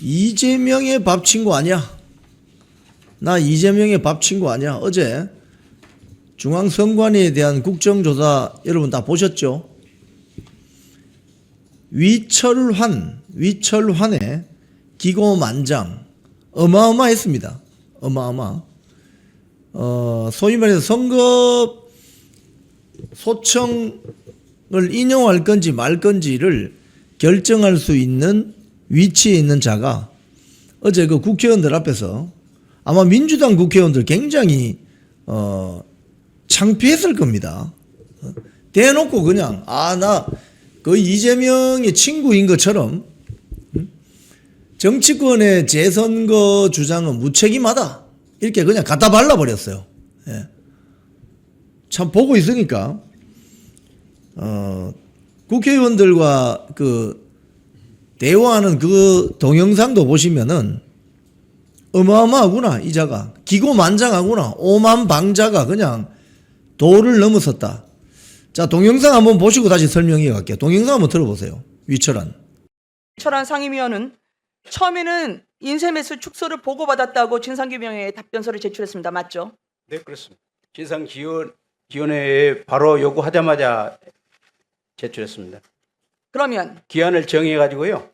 이재명의 밥 친구 아니야? 나 이재명의 밥 친구 아니야? 어제 중앙선관위에 대한 국정조사 여러분 다 보셨죠? 위철환의 기고만장 어마어마했습니다. 어마어마. 소위 말해서 선거 소청을 인용할 건지 말 건지를 결정할 수 있는 위치에 있는 자가 어제 그 국회의원들 앞에서 아마 민주당 국회의원들 굉장히 창피했을 겁니다. 대놓고 그냥 나 그 이재명의 친구인 것처럼 정치권의 재선거 주장은 무책임하다 이렇게 그냥 갖다 발라버렸어요. 예. 참 보고 있으니까 국회의원들과 그 대화하는 그 동영상도 보시면은 어마어마하구나. 이 자가 기고만장하구나. 오만방자가 그냥 도를 넘어섰다. 자, 동영상 한번 보시고 다시 설명해 갈게요. 동영상 한번 들어보세요. 위철환 상임위원은 처음에는 인쇄매수 축소를 보고받았다고 진상규명회에 답변서를 제출했습니다. 맞죠? 네, 그렇습니다. 진상기원회에 바로 요구하자마자 제출했습니다. 그러면 기한을 정해가지고요.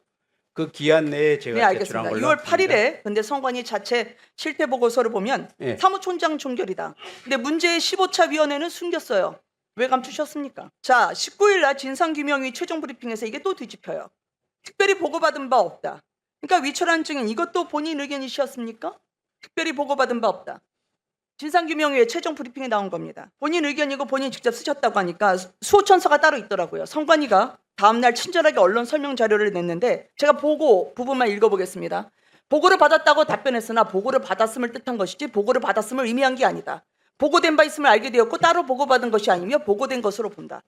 그 기한 내에 제가 네, 제출한 알겠습니다. 걸로 6월 8일에 근데 선관위 자체 실태 보고서를 보면 네. 사무총장 종결이다. 근데 문제의 15차 위원회는 숨겼어요. 왜 감추셨습니까? 자, 19일 날 진상규명위 최종 브리핑에서 이게 또 뒤집혀요. 특별히 보고받은 바 없다. 그러니까 위철환 증인 이것도 본인 의견이셨습니까? 특별히 보고받은 바 없다. 진상규명위의 최종 브리핑에 나온 겁니다. 본인 의견이고 본인 직접 쓰셨다고 하니까 수호천사가 따로 있더라고요. 선관위가 다음날 친절하게 언론 설명 자료를 냈는데 제가 보고 부분만 읽어보겠습니다. 보고를 받았다고 답변했으나 보고를 받았음을 뜻한 것이지 보고를 받았음을 의미한 게 아니다. 보고된 바 있음을 알게 되었고 따로 보고받은 것이 아니며 보고된 것으로 본다.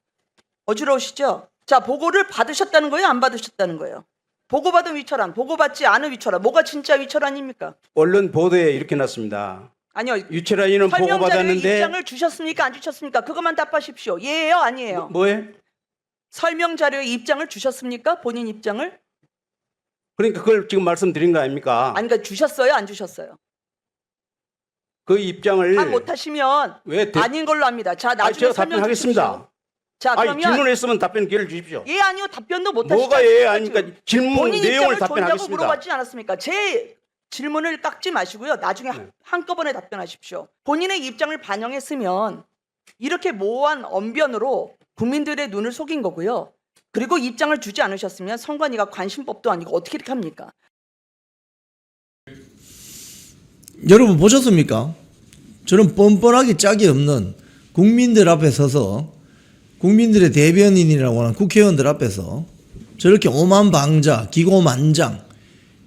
어지러우시죠? 자, 보고를 받으셨다는 거예요? 안 받으셨다는 거예요? 보고받은 위철환, 보고받지 않은 위철환, 뭐가 진짜 위철환입니까? 언론 보도에 이렇게 났습니다. 아니요. 유철환이는 설명자료의 보고받았는데 입장을 주셨습니까? 안 주셨습니까? 그것만 답하십시오. 예예요? 아니에요? 뭐에? 설명자료의 입장을 주셨습니까? 본인 입장을? 그러니까 그걸 지금 말씀드린 거 아닙니까? 아니, 그러니까 주셨어요? 안 주셨어요? 그 입장을 답 못하시면 왜 아닌 걸로 합니다. 자, 나중에 제가 설명 답변하겠습니다. 주십시오. 자, 그러면 질문했으면 답변 기회를 주십시오. 예 아니요 답변도 못하시죠. 뭐가 예 아니까 질문 본인 내용을 입장을 존냐고 답변하겠습니다. 물어봤지 않았습니까? 제 질문을 깎지 마시고요. 나중에 네. 한꺼번에 답변하십시오. 본인의 입장을 반영했으면 이렇게 모호한 언변으로 국민들의 눈을 속인 거고요. 그리고 입장을 주지 않으셨으면 선관위가 관심법도 아니고 어떻게 이렇게 합니까? 여러분 보셨습니까? 저는 뻔뻔하게 짝이 없는 국민들 앞에 서서 국민들의 대변인이라고 하는 국회의원들 앞에서 저렇게 오만방자, 기고만장.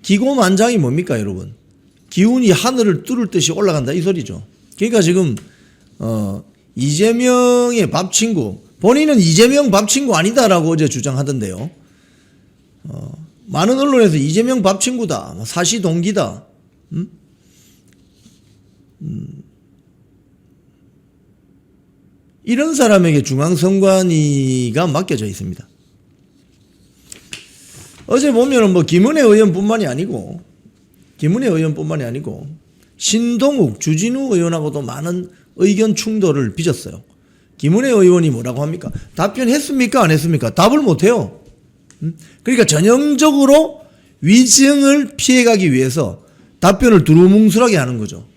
기고만장이 뭡니까, 여러분? 기운이 하늘을 뚫을 듯이 올라간다 이 소리죠. 그러니까 지금 이재명의 밥 친구, 본인은 이재명 밥 친구 아니다라고 어제 주장하던데요. 많은 언론에서 이재명 밥 친구다, 사시 동기다. 이런 사람에게 중앙선관위가 맡겨져 있습니다. 어제 보면은 김은혜 의원뿐만이 아니고 신동욱, 주진우 의원하고도 많은 의견 충돌을 빚었어요. 김은혜 의원이 뭐라고 합니까? 답변했습니까? 안 했습니까? 답을 못해요. 그러니까 전형적으로 위증을 피해가기 위해서 답변을 두루뭉술하게 하는 거죠.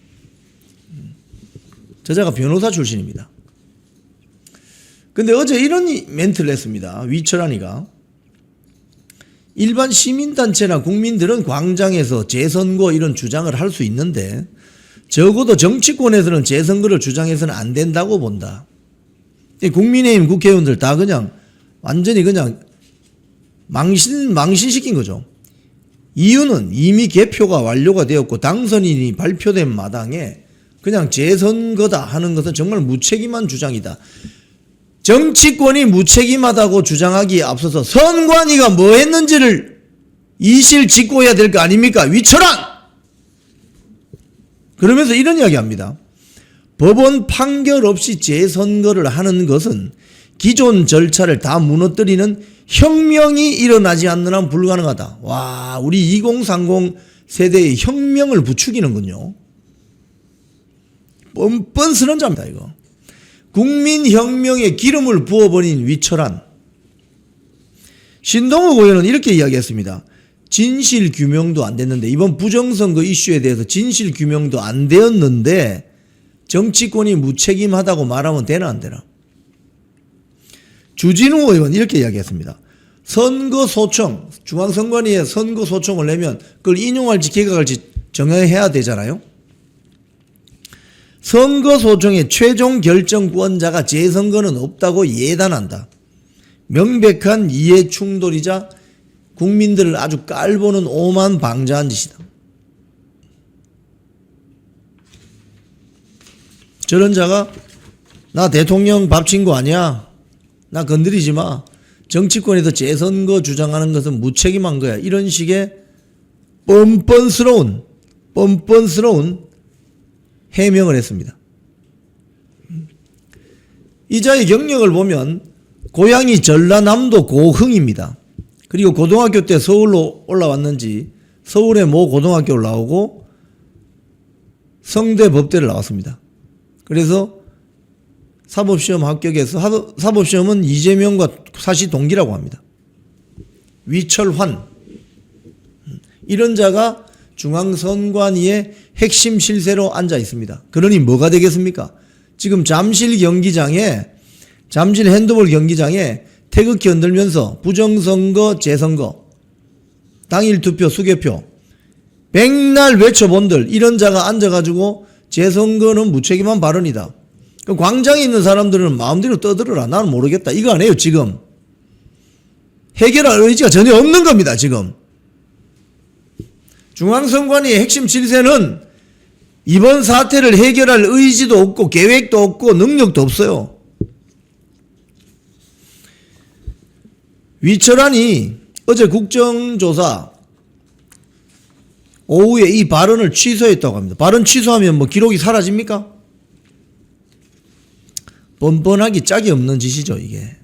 저자가 변호사 출신입니다. 근데 어제 이런 멘트를 했습니다. 위철환이가 일반 시민단체나 국민들은 광장에서 재선거 이런 주장을 할 수 있는데 적어도 정치권에서는 재선거를 주장해서는 안 된다고 본다. 국민의힘 국회의원들 다 그냥 완전히 그냥 망신시킨 거죠. 이유는 이미 개표가 완료가 되었고 당선인이 발표된 마당에 그냥 재선거다 하는 것은 정말 무책임한 주장이다. 정치권이 무책임하다고 주장하기에 앞서서 선관위가 뭐 했는지를 이실 직고해야 될 거 아닙니까? 위철환! 그러면서 이런 이야기 합니다. 법원 판결 없이 재선거를 하는 것은 기존 절차를 다 무너뜨리는 혁명이 일어나지 않는 한 불가능하다. 와, 우리 2030 세대의 혁명을 부추기는군요. 뻔뻔스런 자입니다, 이거. 국민혁명에 기름을 부어버린 위철한. 신동욱 의원은 이렇게 이야기했습니다. 진실규명도 안 됐는데, 이번 부정선거 이슈에 대해서 진실규명도 안 되었는데 정치권이 무책임하다고 말하면 되나 안 되나. 주진우 의원 이렇게 이야기했습니다. 선거소청, 중앙선관위에 선거소청을 내면 그걸 인용할지 기각할지 정해야 되잖아요. 선거소청의 최종 결정권자가 재선거는 없다고 예단한다. 명백한 이해 충돌이자 국민들을 아주 깔보는 오만 방자한 짓이다. 저런 자가 나 대통령 밥 친구 아니야. 나 건드리지 마. 정치권에서 재선거 주장하는 것은 무책임한 거야. 이런 식의 뻔뻔스러운 해명을 했습니다. 이 자의 경력을 보면 고향이 전라남도 고흥입니다. 그리고 고등학교 때 서울로 올라왔는지 서울의 모 고등학교를 나오고 성대 법대를 나왔습니다. 그래서 사법시험 합격해서 사법시험은 이재명과 사시 동기라고 합니다. 위철환. 이런 자가 중앙선관위의 핵심 실세로 앉아 있습니다. 그러니 뭐가 되겠습니까? 지금 잠실 핸드볼 경기장에 태극기 흔들면서 부정선거, 재선거, 당일 투표, 수개표, 백날 외쳐본들 이런 자가 앉아가지고 재선거는 무책임한 발언이다. 광장에 있는 사람들은 마음대로 떠들어라. 나는 모르겠다. 이거 아니에요, 지금. 해결할 의지가 전혀 없는 겁니다, 지금. 중앙선관위의 핵심 질세는 이번 사태를 해결할 의지도 없고 계획도 없고 능력도 없어요. 위철환이 어제 국정조사 오후에 이 발언을 취소했다고 합니다. 발언 취소하면 뭐 기록이 사라집니까? 뻔뻔하기 짝이 없는 짓이죠, 이게.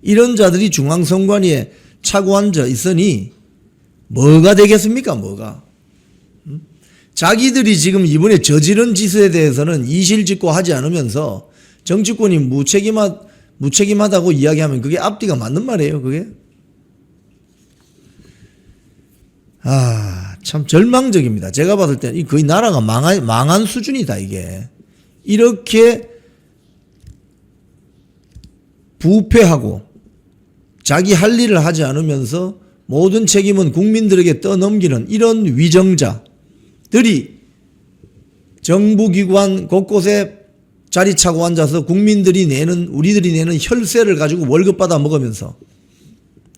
이런 자들이 중앙선관위에 차고 앉아 있으니 뭐가 되겠습니까, 뭐가. 자기들이 지금 이번에 저지른 짓에 대해서는 이실직고 하지 않으면서 정치권이 무책임하다고 이야기하면 그게 앞뒤가 맞는 말이에요, 그게. 참 절망적입니다. 제가 봤을 때는 거의 나라가 망한 수준이다, 이게. 이렇게 부패하고 자기 할 일을 하지 않으면서 모든 책임은 국민들에게 떠넘기는 이런 위정자들이 정부기관 곳곳에 자리 차고 앉아서 우리들이 내는 혈세를 가지고 월급 받아 먹으면서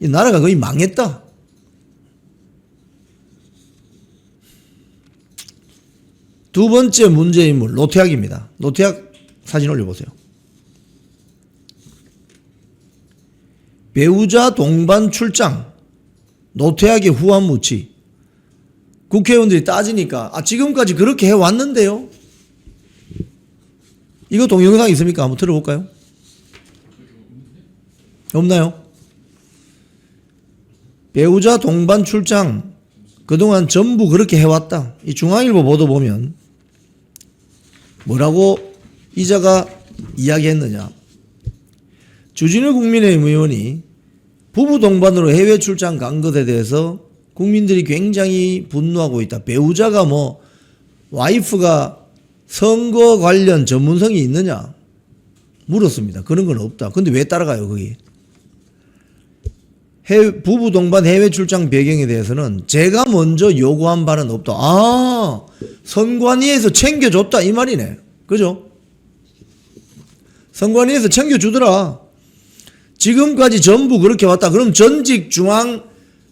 이 나라가 거의 망했다. 두 번째 문제 인물 노태학입니다. 노태학 사진 올려보세요. 배우자 동반 출장, 노태학의 후한무치. 국회의원들이 따지니까 지금까지 그렇게 해왔는데요. 이거 동영상 있습니까? 한번 들어볼까요? 없나요? 배우자 동반 출장 그동안 전부 그렇게 해왔다. 이 중앙일보 보도 보면 뭐라고 이자가 이야기했느냐. 주진우 국민의힘 의원이 부부 동반으로 해외 출장 간 것에 대해서 국민들이 굉장히 분노하고 있다. 배우자가 와이프가 선거 관련 전문성이 있느냐 물었습니다. 그런 건 없다. 근데 왜 따라가요, 거기? 부부 동반 해외 출장 배경에 대해서는 제가 먼저 요구한 바는 없다. 선관위에서 챙겨줬다 이 말이네. 그죠? 선관위에서 챙겨주더라. 지금까지 전부 그렇게 왔다. 그럼 전직 중앙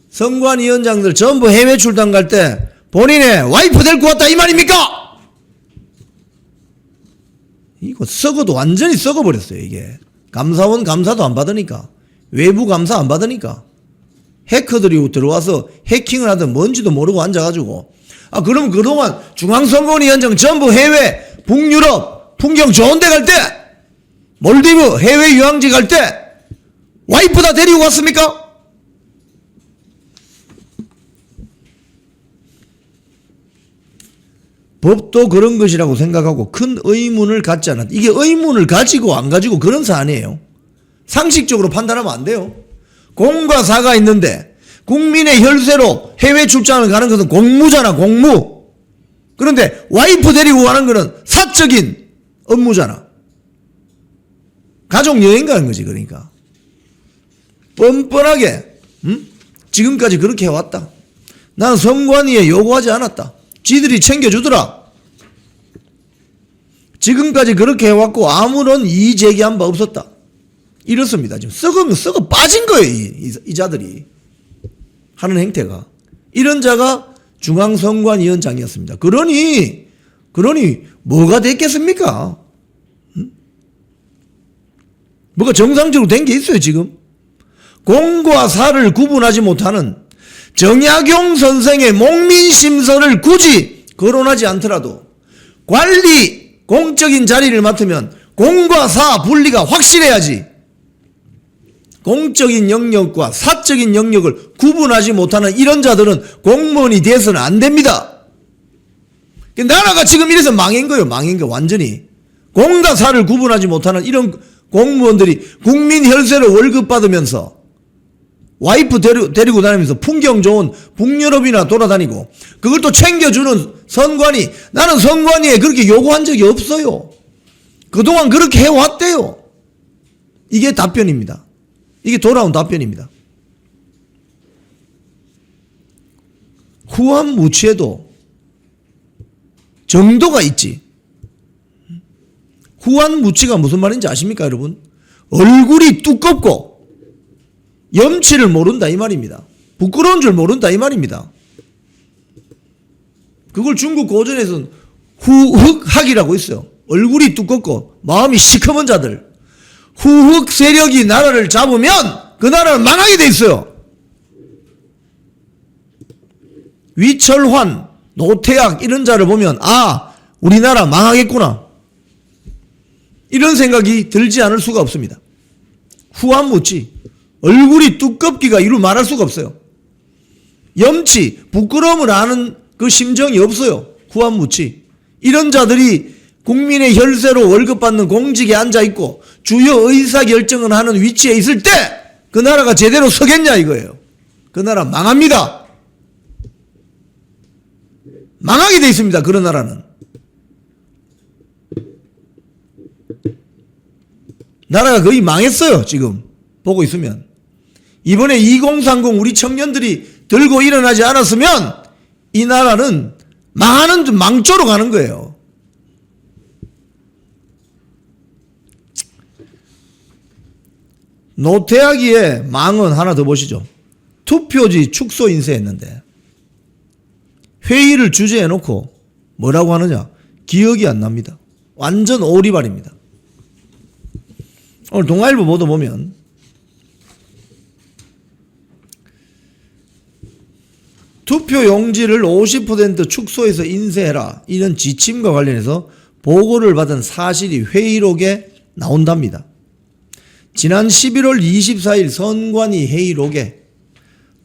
선관위원장들 전부 해외 출장 갈 때 본인의 와이프 데리고 왔다 이 말입니까? 이거 썩어도 완전히 썩어버렸어요, 이게. 감사원 감사도 안 받으니까. 외부 감사 안 받으니까. 해커들이 들어와서 해킹을 하든 뭔지도 모르고 앉아가지고. 그럼 그동안 중앙선관위원장 전부 해외, 북유럽, 풍경 좋은 데 갈 때, 몰디브 해외 유황지 갈 때, 와이프 다 데리고 왔습니까? 법도 그런 것이라고 생각하고 큰 의문을 갖지 않았다. 이게 의문을 가지고 안 가지고 그런 사안이에요. 상식적으로 판단하면 안 돼요. 공과 사가 있는데 국민의 혈세로 해외 출장을 가는 것은 공무잖아, 공무. 그런데 와이프 데리고 가는 것은 사적인 업무잖아. 가족 여행 가는 거지. 그러니까 뻔뻔하게 지금까지 그렇게 해왔다. 나는 선관위에 요구하지 않았다. 지들이 챙겨주더라. 지금까지 그렇게 해왔고 아무런 이의 제기한 바 없었다. 이렇습니다. 지금 썩어 빠진 거예요. 이 자들이 하는 행태가. 이런 자가 중앙선관위원장이었습니다. 그러니 뭐가 됐겠습니까? 뭐가 정상적으로 된 게 있어요 지금? 공과 사를 구분하지 못하는 정약용 선생의 목민심서를 굳이 거론하지 않더라도 관리 공적인 자리를 맡으면 공과 사 분리가 확실해야지. 공적인 영역과 사적인 영역을 구분하지 못하는 이런 자들은 공무원이 돼서는 안 됩니다. 나라가 지금 이래서 망인 거예요. 망인 거 완전히. 공과 사를 구분하지 못하는 이런 공무원들이 국민 혈세로 월급 받으면서 와이프 데리고 다니면서 풍경 좋은 북유럽이나 돌아다니고 그걸 또 챙겨주는 선관위. 나는 선관위에 그렇게 요구한 적이 없어요. 그동안 그렇게 해왔대요. 이게 답변입니다. 이게 돌아온 답변입니다. 후한무치에도 정도가 있지. 후한무치가 무슨 말인지 아십니까 여러분? 얼굴이 두껍고 염치를 모른다 이 말입니다. 부끄러운 줄 모른다 이 말입니다. 그걸 중국 고전에서는 후흑학이라고 있어요. 얼굴이 두껍고 마음이 시커먼 자들. 후흑 세력이 나라를 잡으면 그 나라는 망하게 돼 있어요. 위철환, 노태악 이런 자를 보면 아 우리나라 망하겠구나. 이런 생각이 들지 않을 수가 없습니다. 후한무치. 얼굴이 두껍기가 이루 말할 수가 없어요. 염치, 부끄러움을 아는 그 심정이 없어요. 후한무치. 이런 자들이 국민의 혈세로 월급 받는 공직에 앉아있고 주요 의사결정을 하는 위치에 있을 때 그 나라가 제대로 서겠냐 이거예요. 그 나라 망합니다. 망하게 돼 있습니다. 그런 나라는. 나라가 거의 망했어요. 지금 보고 있으면. 이번에 2030 우리 청년들이 들고 일어나지 않았으면 이 나라는 망하는 망조로 가는 거예요. 노태악이의 망은 하나 더 보시죠. 투표지 축소 인쇄했는데 회의를 주제에 놓고 뭐라고 하느냐. 기억이 안 납니다. 완전 오리발입니다. 오늘 동아일보 보도 보면 투표용지를 50% 축소해서 인쇄해라 이런 지침과 관련해서 보고를 받은 사실이 회의록에 나온답니다. 지난 11월 24일 선관위 회의록에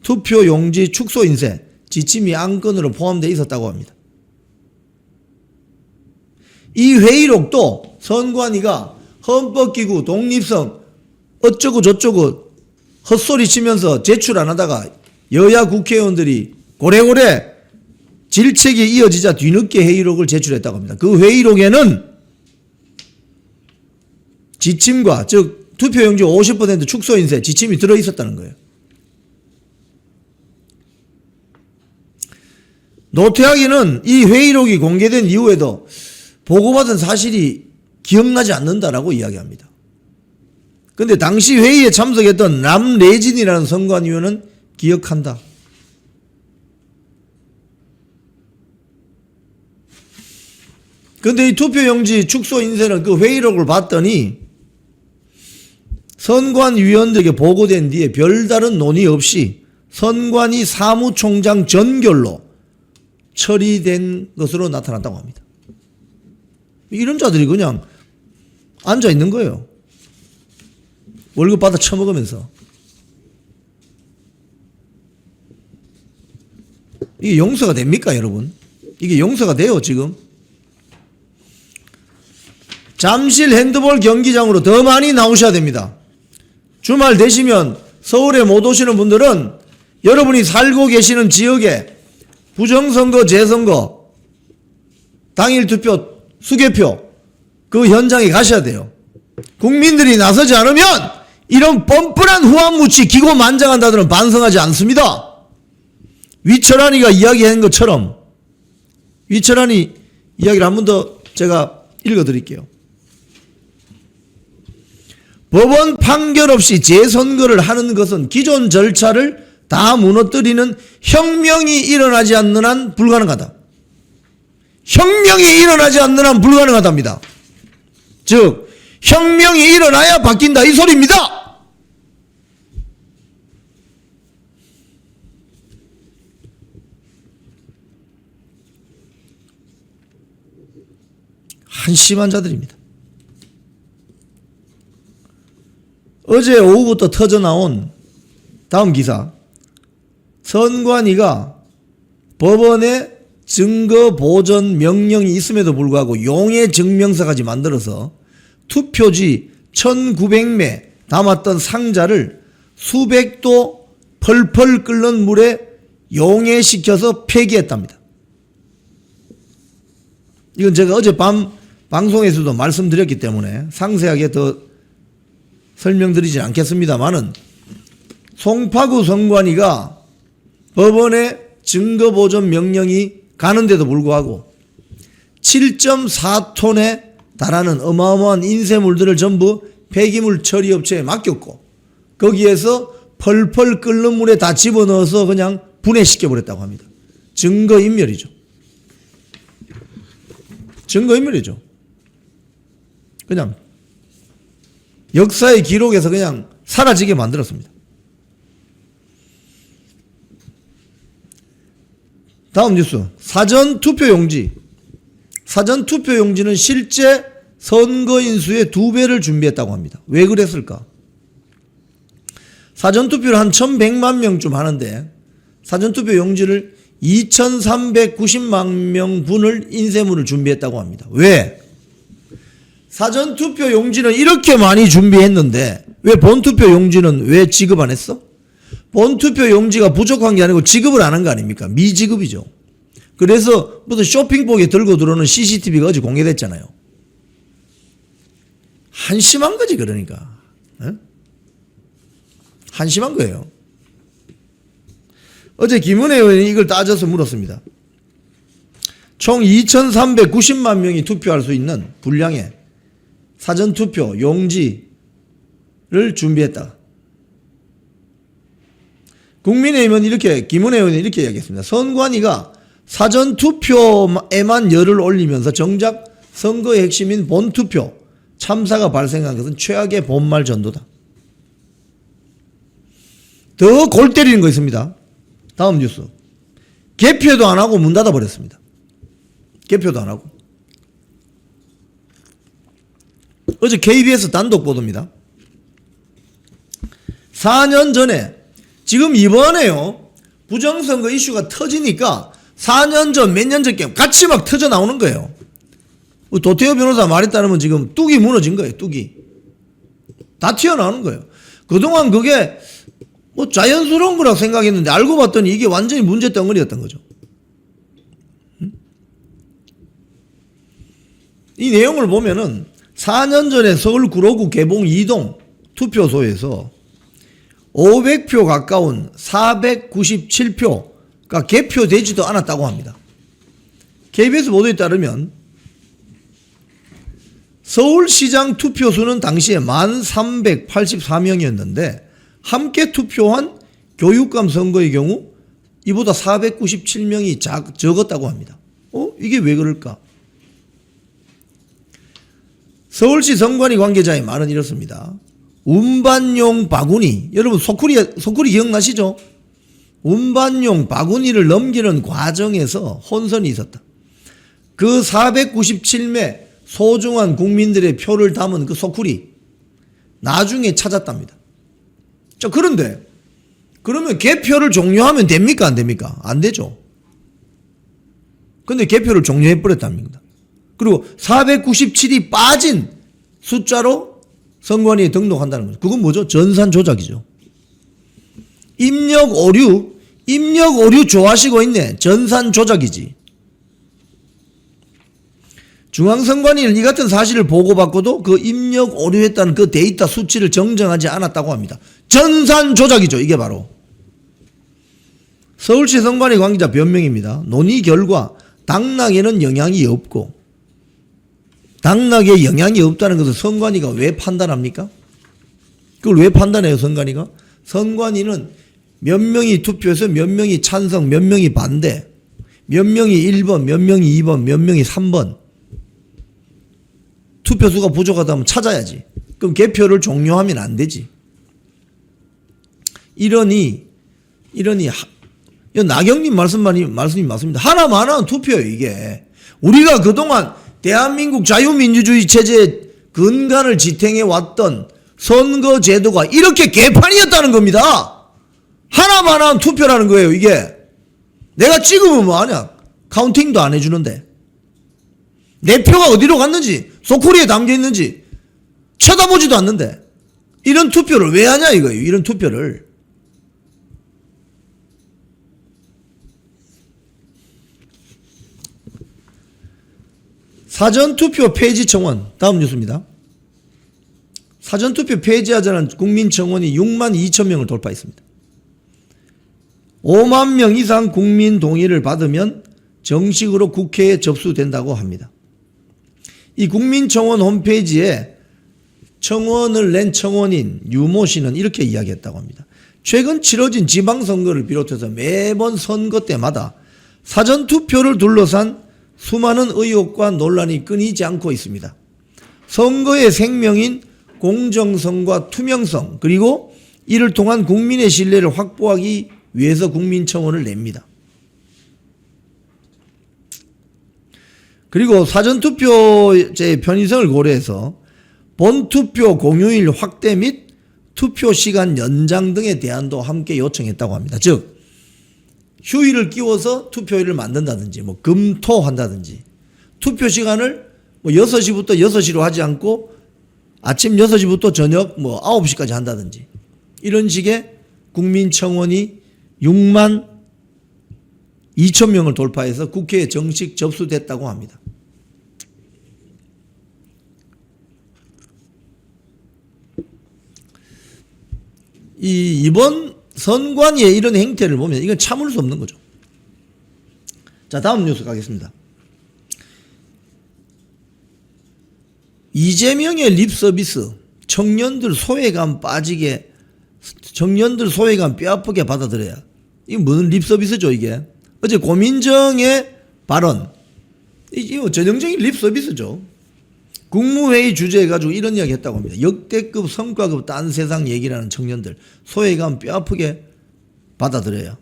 투표용지 축소 인쇄 지침이 안건으로 포함되어 있었다고 합니다. 이 회의록도 선관위가 헌법기구 독립성 어쩌고 저쩌고 헛소리 치면서 제출 안 하다가 여야 국회의원들이 고래고래 질책이 이어지자 뒤늦게 회의록을 제출했다고 합니다. 그 회의록에는 지침과 즉 투표용지 50% 축소 인쇄 지침이 들어있었다는 거예요. 노태악이는 이 회의록이 공개된 이후에도 보고받은 사실이 기억나지 않는다라고 이야기합니다. 그런데 당시 회의에 참석했던 남래진이라는 선관위원은 기억한다. 그런데 이 투표용지 축소 인쇄는 그 회의록을 봤더니 선관위원들에게 보고된 뒤에 별다른 논의 없이 선관위 사무총장 전결로 처리된 것으로 나타났다고 합니다. 이런 자들이 그냥 앉아 있는 거예요. 월급 받아 처먹으면서. 이게 용서가 됩니까, 여러분? 이게 용서가 돼요, 지금? 잠실 핸드볼 경기장으로 더 많이 나오셔야 됩니다. 주말 되시면 서울에 못 오시는 분들은 여러분이 살고 계시는 지역에 부정선거, 재선거, 당일 투표, 수개표 그 현장에 가셔야 돼요. 국민들이 나서지 않으면 이런 뻔뻔한 후한무치 기고만장한다들은 반성하지 않습니다. 위철한이가 이야기한 것처럼 위철한이 이야기를 한 번 더 제가 읽어드릴게요. 법원 판결 없이 재선거를 하는 것은 기존 절차를 다 무너뜨리는 혁명이 일어나지 않는 한 불가능하다. 혁명이 일어나지 않는 한 불가능하답니다. 즉 혁명이 일어나야 바뀐다 이 소리입니다. 한심한 자들입니다. 어제 오후부터 터져나온 다음 기사. 선관위가 법원에 증거 보전 명령이 있음에도 불구하고 용의 증명서까지 만들어서 투표지 1900매 담았던 상자를 수백도 펄펄 끓는 물에 용해시켜서 폐기했답니다. 이건 제가 어젯밤 방송에서도 말씀드렸기 때문에 상세하게 더 설명드리지 않겠습니다만은 송파구 선관위가 법원에 증거보전 명령이 가는데도 불구하고 7.4톤에 달하는 어마어마한 인쇄물들을 전부 폐기물 처리업체에 맡겼고 거기에서 펄펄 끓는 물에 다 집어넣어서 그냥 분해시켜버렸다고 합니다. 증거인멸이죠. 증거인멸이죠. 그냥 역사의 기록에서 그냥 사라지게 만들었습니다. 다음 뉴스. 사전투표용지. 사전투표용지는 실제 선거인 수의 2배를 준비했다고 합니다. 왜 그랬을까? 사전투표를 한 1100만 명쯤 하는데 사전투표용지를 2390만 명분을 인쇄물을 준비했다고 합니다. 왜? 사전투표용지는 이렇게 많이 준비했는데 왜 본투표용지는 왜 지급 안 했어? 본투표용지가 부족한 게 아니고 지급을 안 한 거 아닙니까? 미지급이죠. 그래서 무슨 쇼핑복에 들고 들어오는 CCTV가 어제 공개됐잖아요. 한심한 거지 그러니까. 에? 한심한 거예요. 어제 김은혜 의원이 이걸 따져서 물었습니다. 총 2390만 명이 투표할 수 있는 분량의 사전투표 용지를 준비했다. 국민의힘은 이렇게, 김은혜 의원이 이렇게 이야기했습니다. 선관위가 사전투표에만 열을 올리면서 정작 선거의 핵심인 본투표 참사가 발생한 것은 최악의 본말 전도다. 더 골 때리는 거 있습니다. 다음 뉴스. 개표도 안 하고 문 닫아 버렸습니다. 개표도 안 하고. 어제 KBS 단독 보도입니다. 4년 전에 지금 이번에요. 부정선거 이슈가 터지니까 4년 전 몇 년 전께 같이 막 터져 나오는 거예요. 도태호 변호사 말에 따르면 지금 뚝이 무너진 거예요. 뚝이. 다 튀어나오는 거예요. 그동안 그게 뭐 자연스러운 거라고 생각했는데 알고 봤더니 이게 완전히 문제덩어리였던 거죠. 이 내용을 보면은 4년 전에 서울 구로구 개봉 2동 투표소에서 500표 가까운 497표가 개표되지도 않았다고 합니다. KBS 보도에 따르면 서울시장 투표수는 당시에 1384명이었는데 함께 투표한 교육감 선거의 경우 이보다 497명이 적었다고 합니다. 이게 왜 그럴까? 서울시 선관위 관계자의 말은 이렇습니다. 운반용 바구니, 여러분 소쿠리 기억나시죠? 운반용 바구니를 넘기는 과정에서 혼선이 있었다. 그 497매 소중한 국민들의 표를 담은 그 소쿠리 나중에 찾았답니다. 자, 그런데 그러면 개표를 종료하면 됩니까? 안 됩니까? 안 되죠. 근데 개표를 종료해 버렸답니다. 그리고 497이 빠진 숫자로 선관위에 등록한다는 거죠. 그건 뭐죠? 전산 조작이죠. 입력 오류 좋아하시고 있네. 전산 조작이지. 중앙선관위는 이 같은 사실을 보고받고도 그 입력 오류했다는 그 데이터 수치를 정정하지 않았다고 합니다. 전산 조작이죠. 이게 바로. 서울시 선관위 관계자 변명입니다. 논의 결과 당락에는 영향이 없고, 당락에 영향이 없다는 것을 선관위가 왜 판단합니까? 그걸 왜 판단해요, 선관위가? 선관위는 몇 명이 투표해서 몇 명이 찬성, 몇 명이 반대, 몇 명이 1번, 몇 명이 2번, 몇 명이 3번. 투표수가 부족하다면 찾아야지. 그럼 개표를 종료하면 안 되지. 이러니 나경님 말씀이 맞습니다. 하나만한 투표예요, 이게. 우리가 그동안 대한민국 자유민주주의 체제의 근간을 지탱해 왔던 선거제도가 이렇게 개판이었다는 겁니다. 하나만한 투표라는 거예요, 이게. 내가 찍으면 뭐하냐? 카운팅도 안 해주는데. 내 표가 어디로 갔는지, 소쿠리에 담겨 있는지 쳐다보지도 않는데. 이런 투표를 왜 하냐 이거예요, 이런 투표를. 사전투표 폐지 청원. 다음 뉴스입니다. 사전투표 폐지하자는 국민청원이 6만 2천 명을 돌파했습니다. 5만 명 이상 국민 동의를 받으면 정식으로 국회에 접수된다고 합니다. 이 국민청원 홈페이지에 청원을 낸 청원인 유모 씨는 이렇게 이야기했다고 합니다. 최근 치러진 지방선거를 비롯해서 매번 선거 때마다 사전투표를 둘러싼 수많은 의혹과 논란이 끊이지 않고 있습니다. 선거의 생명인 공정성과 투명성, 그리고 이를 통한 국민의 신뢰를 확보하기 위해서 국민청원을 냅니다. 그리고 사전투표제의 편의성을 고려해서 본투표 공휴일 확대 및 투표 시간 연장 등의 대안도 함께 요청했다고 합니다. 즉 휴일을 끼워서 투표일을 만든다든지 뭐 금토 한다든지, 투표 시간을 뭐 6시부터 6시로 하지 않고 아침 6시부터 저녁 뭐 9시까지 한다든지, 이런 식의 국민청원이 6만 2천 명을 돌파해서 국회에 정식 접수됐다고 합니다. 이번 선관위의 이런 행태를 보면 이건 참을 수 없는 거죠. 자, 다음 뉴스 가겠습니다. 이재명의 립서비스, 청년들 소외감 뼈아프게 받아들여야. 이게 무슨 립서비스죠, 이게? 어제 고민정의 발언, 이거 전형적인 립서비스죠. 국무회의 주재해가지고 이런 이야기 했다고 합니다. 역대급 성과급 딴 세상 얘기라는 청년들 소외감 뼈아프게 받아들여야.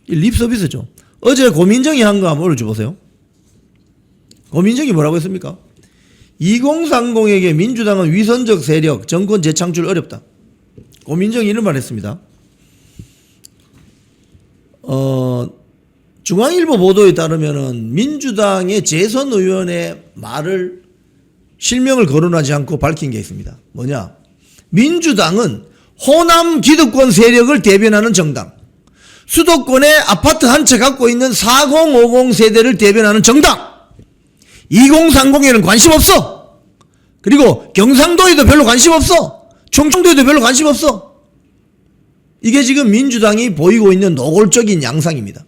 이 립서비스죠. 어제 고민정이 한 거 한번 올려줘보세요. 고민정이 뭐라고 했습니까? 2030에게 민주당은 위선적 세력, 정권 재창출 어렵다. 고민정이 이런 말 했습니다. 중앙일보 보도에 따르면은 민주당의 재선 의원의 말을 실명을 거론하지 않고 밝힌 게 있습니다. 뭐냐? 민주당은 호남 기득권 세력을 대변하는 정당, 수도권에 아파트 한 채 갖고 있는 4050 세대를 대변하는 정당, 2030에는 관심 없어. 그리고 경상도에도 별로 관심 없어. 충청도에도 별로 관심 없어. 이게 지금 민주당이 보이고 있는 노골적인 양상입니다.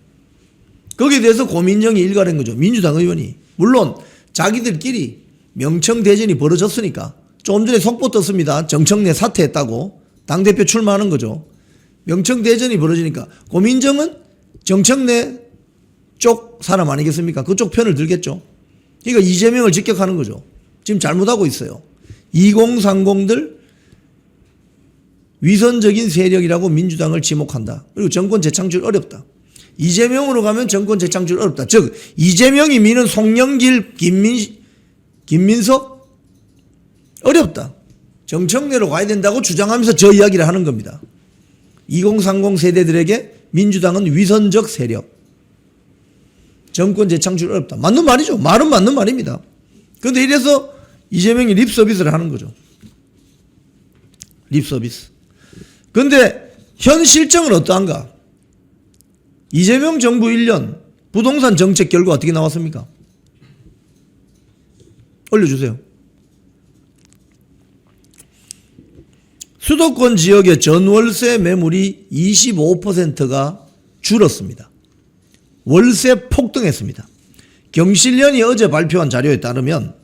거기에 대해서 고민정이 일갈한 거죠. 민주당 의원이. 물론 자기들끼리 명청대전이 벌어졌으니까. 조금 전에 속보 떴습니다. 정청래 사퇴했다고. 당대표 출마하는 거죠. 명청대전이 벌어지니까 고민정은 정청래 쪽 사람 아니겠습니까? 그쪽 편을 들겠죠. 그러니까 이재명을 직격하는 거죠. 지금 잘못하고 있어요. 2030들 위선적인 세력이라고 민주당을 지목한다. 그리고 정권 재창출 어렵다. 이재명으로 가면 정권 재창출 어렵다. 즉 이재명이 미는 송영길, 김민석 어렵다. 정청래로 가야 된다고 주장하면서 저 이야기를 하는 겁니다. 2030 세대들에게 민주당은 위선적 세력, 정권 재창출 어렵다. 맞는 말이죠. 말은 맞는 말입니다. 근데 이래서 이재명이 립서비스를 하는 거죠. 립서비스. 근데 현 실정은 어떠한가? 이재명 정부 1년 부동산 정책 결과 어떻게 나왔습니까? 올려주세요. 수도권 지역의 전월세 매물이 25%가 줄었습니다. 월세 폭등했습니다. 경실련이 어제 발표한 자료에 따르면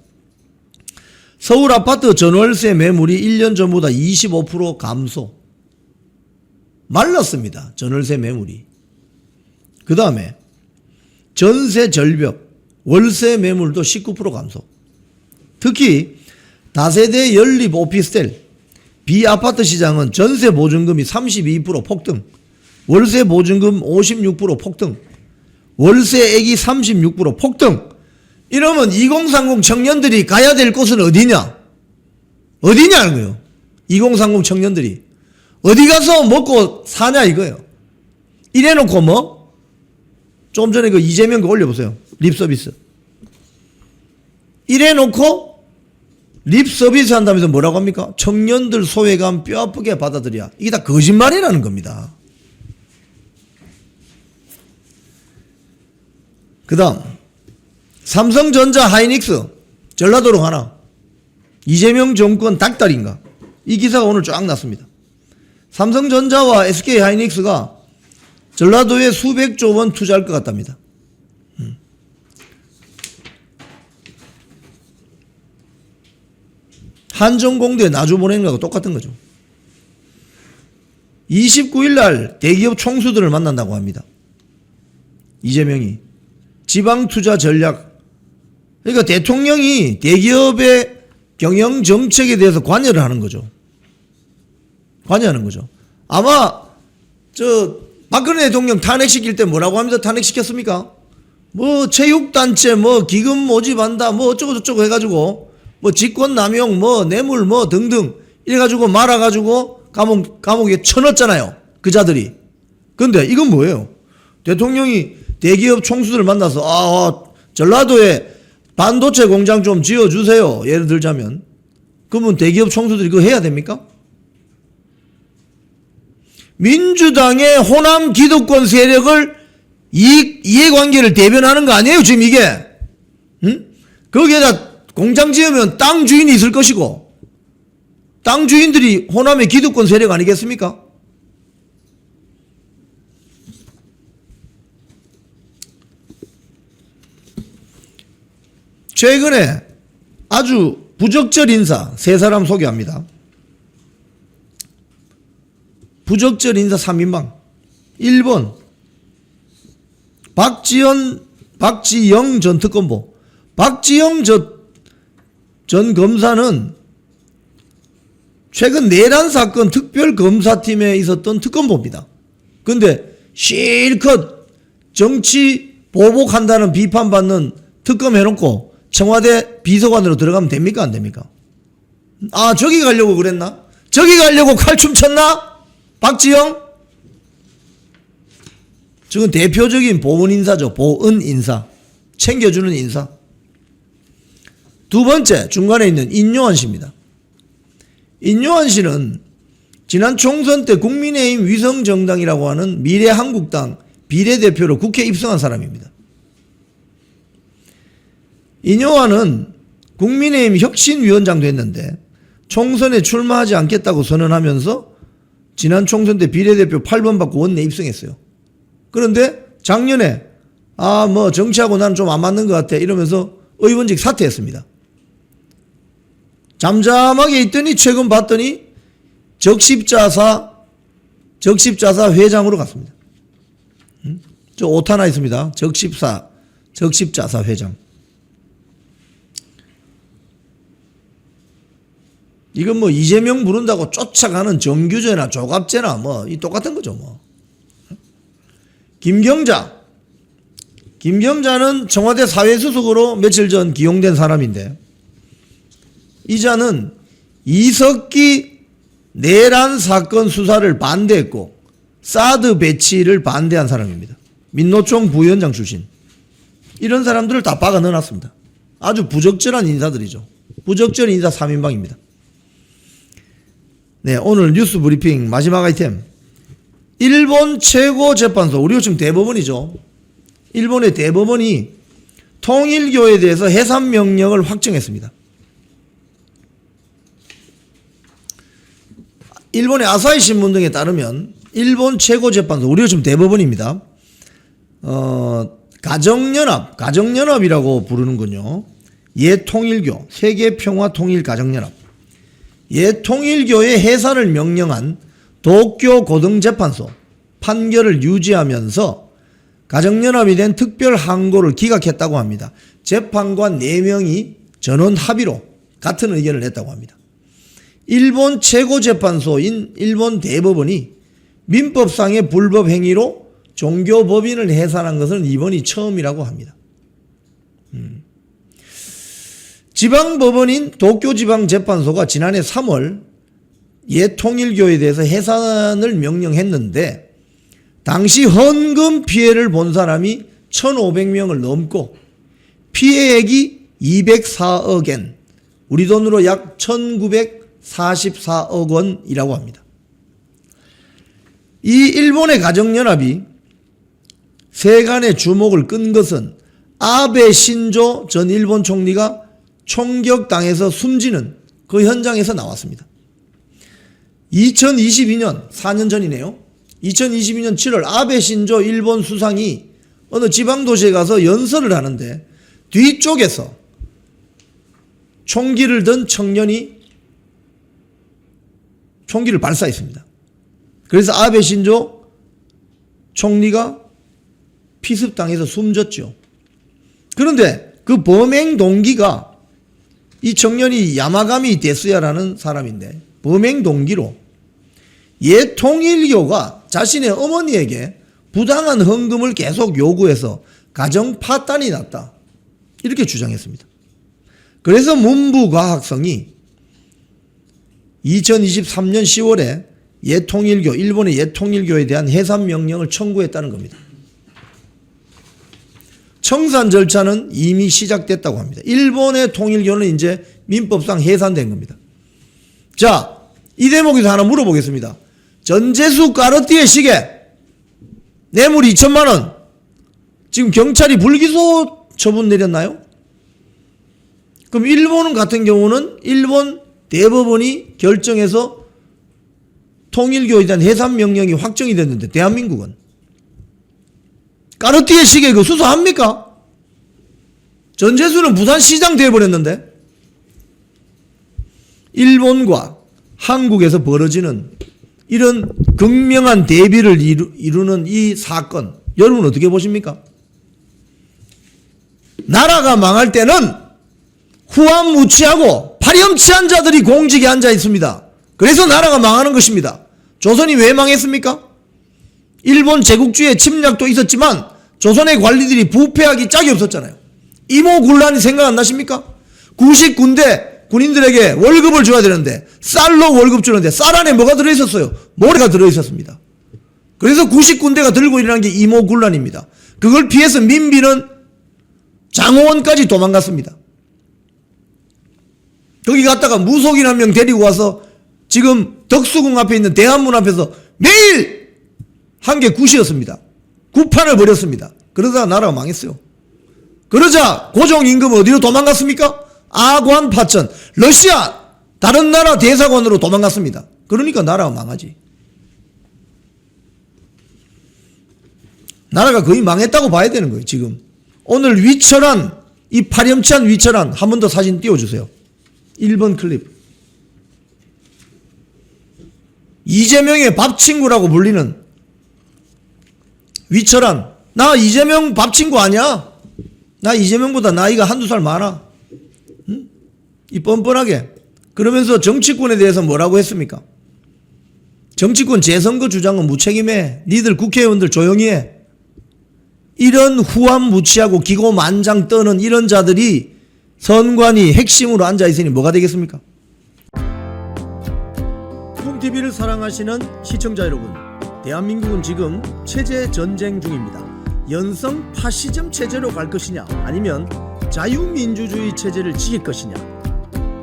서울 아파트 전월세 매물이 1년 전보다 25% 감소. 말랐습니다. 전월세 매물이. 그 다음에 전세 절벽, 월세 매물도 19% 감소. 특히 다세대 연립 오피스텔, 비아파트 시장은 전세 보증금이 32% 폭등, 월세 보증금 56% 폭등, 월세액이 36% 폭등. 이러면 2030 청년들이 가야 될 곳은 어디냐? 어디냐는 거예요. 2030 청년들이. 어디 가서 먹고 사냐 이거예요. 이래놓고 뭐? 좀 전에 그 이재명 거 올려보세요. 립서비스. 이래놓고 립서비스 한다면서 뭐라고 합니까? 청년들 소외감 뼈아프게 받아들여. 이게 다 거짓말이라는 겁니다. 그 다음 삼성전자 하이닉스 전라도로 가나? 이재명 정권 닭다리인가? 이 기사가 오늘 쫙 났습니다. 삼성전자와 SK 하이닉스가 전라도에 수백조 원 투자할 것 같답니다. 한전공대 나주 보내는 거하고 똑같은 거죠. 29일 날 대기업 총수들을 만난다고 합니다. 이재명이. 지방투자 전략. 그러니까 대통령이 대기업의 경영 정책에 대해서 관여를 하는 거죠. 관여하는 거죠. 아마 박근혜 대통령 탄핵시킬 때 뭐라고 하면서 탄핵시켰습니까? 뭐 체육단체 뭐 기금 모집한다 뭐 어쩌고저쩌고 해가지고 뭐 직권남용 뭐 뇌물 뭐 등등 이래가지고 말아가지고 감옥에 쳐넣었잖아요. 그 자들이. 근데 이건 뭐예요? 대통령이 대기업 총수들을 만나서 전라도에 반도체 공장 좀 지어주세요. 예를 들자면. 그러면 대기업 총수들이 그거 해야 됩니까? 민주당의 호남 기득권 세력을 이해관계를 대변하는 거 아니에요 지금 이게? 응? 거기에다 공장 지으면 땅 주인이 있을 것이고 땅 주인들이 호남의 기득권 세력 아니겠습니까? 최근에 아주 부적절 인사 세 사람 소개합니다. 부적절 인사 3인방. 1번 박지영 전 특검보. 박지영 전 검사는 최근 내란 사건 특별검사팀에 있었던 특검보입니다. 근데 실컷 정치 보복한다는 비판받는 특검 해놓고 청와대 비서관으로 들어가면 됩니까 안 됩니까? 아 저기 가려고 그랬나? 저기 가려고 칼춤 췄나? 박지영? 지금 대표적인 보은 인사죠. 보은 인사. 챙겨주는 인사. 두 번째 중간에 있는 인요한 씨입니다. 인요한 씨는 지난 총선 때 국민의힘 위성정당이라고 하는 미래한국당 비례대표로 국회에 입성한 사람입니다. 인요한은 국민의힘 혁신위원장도 했는데 총선에 출마하지 않겠다고 선언하면서 지난 총선 때 비례대표 8번 받고 원내 입성했어요. 그런데 작년에 뭐 정치하고 나는 좀 안 맞는 것 같아 이러면서 의원직 사퇴했습니다. 잠잠하게 있더니 최근 봤더니 적십자사 회장으로 갔습니다. 저 옷 하나 있습니다. 적십자사 회장. 이건 뭐 이재명 부른다고 쫓아가는 정규제나 조갑제나 뭐 이 똑같은 거죠 뭐. 김경자는 청와대 사회수석으로 며칠 전 기용된 사람인데 이 자는 이석기 내란 사건 수사를 반대했고 사드 배치를 반대한 사람입니다. 민노총 부위원장 출신. 이런 사람들을 다 박아 넣어놨습니다. 아주 부적절한 인사들이죠. 부적절한 인사 3인방입니다. 네, 오늘 뉴스 브리핑 마지막 아이템. 일본 최고재판소, 우리 요즘 대법원이죠. 일본의 대법원이 통일교에 대해서 해산 명령을 확정했습니다. 일본의 아사히 신문 등에 따르면 일본 최고재판소, 우리 요즘 대법원입니다. 가정연합이라고 부르는군요. 예통일교, 세계평화통일가정연합. 예통일교의 해산을 명령한 도쿄 고등재판소 판결을 유지하면서 가정연합이 된 특별 항고를 기각했다고 합니다. 재판관 4명이 전원 합의로 같은 의견을 냈다고 합니다. 일본 최고재판소인 일본 대법원이 민법상의 불법 행위로 종교법인을 해산한 것은 이번이 처음이라고 합니다. 지방법원인 도쿄지방재판소가 지난해 3월 예통일교에 대해서 해산을 명령했는데 당시 헌금 피해를 본 사람이 1,500명을 넘고 피해액이 204억엔, 우리 돈으로 약 1,944억 원이라고 합니다. 이 일본의 가정연합이 세간의 주목을 끈 것은 아베 신조 전 일본 총리가 총격당해서 숨지는 그 현장에서 나왔습니다. 2022년 4년 전이네요. 2022년 7월 아베 신조 일본 수상이 어느 지방도시에 가서 연설을 하는데 뒤쪽에서 총기를 든 청년이 총기를 발사했습니다. 그래서 아베 신조 총리가 피습당해서 숨졌죠. 그런데 그 범행 동기가 이 청년이 야마가미 데스야라는 사람인데 범행 동기로 예통일교가 자신의 어머니에게 부당한 헌금을 계속 요구해서 가정 파탄이 났다, 이렇게 주장했습니다. 그래서 문부과학성이 2023년 10월에 예통일교, 일본의 예통일교에 대한 해산 명령을 청구했다는 겁니다. 청산 절차는 이미 시작됐다고 합니다. 일본의 통일교는 이제 민법상 해산된 겁니다. 자, 이 대목에서 하나 물어보겠습니다. 전재수 까르띠에 시계 뇌물 2천만 원, 지금 경찰이 불기소 처분 내렸나요? 그럼 일본 같은 경우는 일본 대법원이 결정해서 통일교에 대한 해산 명령이 확정이 됐는데 대한민국은 까르띠에 시계 그 수사합니까? 전재수는 부산시장 되어버렸는데. 일본과 한국에서 벌어지는 이런 극명한 대비를 이루는 이 사건, 여러분 어떻게 보십니까? 나라가 망할 때는 후한무치하고 파렴치한 자들이 공직에 앉아 있습니다. 그래서 나라가 망하는 것입니다. 조선이 왜 망했습니까? 일본 제국주의 침략도 있었지만 조선의 관리들이 부패하기 짝이 없었잖아요. 이모군란이 생각 안 나십니까? 90군대 군인들에게 월급을 줘야 되는데 쌀로 월급 주는데 쌀 안에 뭐가 들어있었어요? 모래가 들어있었습니다. 그래서 90군대가 들고 일어난 게 이모군란입니다. 그걸 피해서 민비는 장호원까지 도망갔습니다. 거기 갔다가 무속인 한 명 데리고 와서 지금 덕수궁 앞에 있는 대한문 앞에서 매일 한 개 굿이었습니다. 구판을 벌였습니다. 그러다가 나라가 망했어요. 그러자 고종임금은 어디로 도망갔습니까? 아관 파천, 러시아 다른 나라 대사관으로 도망갔습니다. 그러니까 나라가 망하지. 나라가 거의 망했다고 봐야 되는 거예요. 지금 오늘 위철한, 이 파렴치한 위철한, 한 번 더 사진 띄워주세요. 1번 클립. 이재명의 밥친구라고 불리는 위철한, 나 이재명 밥친구 아니야? 나 이재명보다 나이가 한두 살 많아. 응? 이 뻔뻔하게. 그러면서 정치권에 대해서 뭐라고 했습니까? 정치권 재선거 주장은 무책임해. 니들 국회의원들 조용히 해. 이런 후한무치하고 기고만장 떠는 이런 자들이 선관위 핵심으로 앉아있으니 뭐가 되겠습니까? 쿵TV를 사랑하시는 시청자 여러분, 대한민국은 지금 체제 전쟁 중입니다. 연성 파시즘 체제로 갈 것이냐, 아니면 자유민주주의 체제를 지킬 것이냐.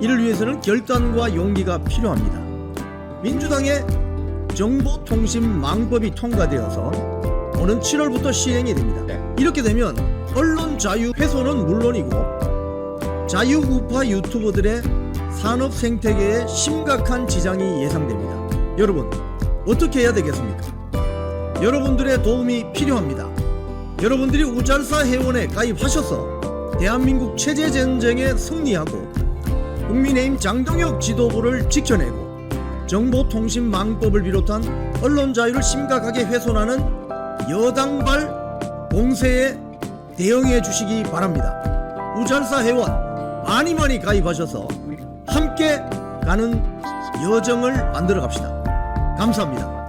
이를 위해서는 결단과 용기가 필요합니다. 민주당의 정보통신망법이 통과되어서 오는 7월부터 시행이 됩니다. 이렇게 되면 언론 자유 훼손은 물론이고 자유우파 유튜버들의 산업 생태계에 심각한 지장이 예상됩니다. 여러분, 어떻게 해야 되겠습니까? 여러분들의 도움이 필요합니다. 여러분들이 우잘사 회원에 가입하셔서 대한민국 체제전쟁에 승리하고 국민의힘 장동혁 지도부를 지켜내고 정보통신망법을 비롯한 언론 자유를 심각하게 훼손하는 여당발 공세에 대응해 주시기 바랍니다. 우잘사 회원 많이 가입하셔서 함께 가는 여정을 만들어 갑시다. 감사합니다.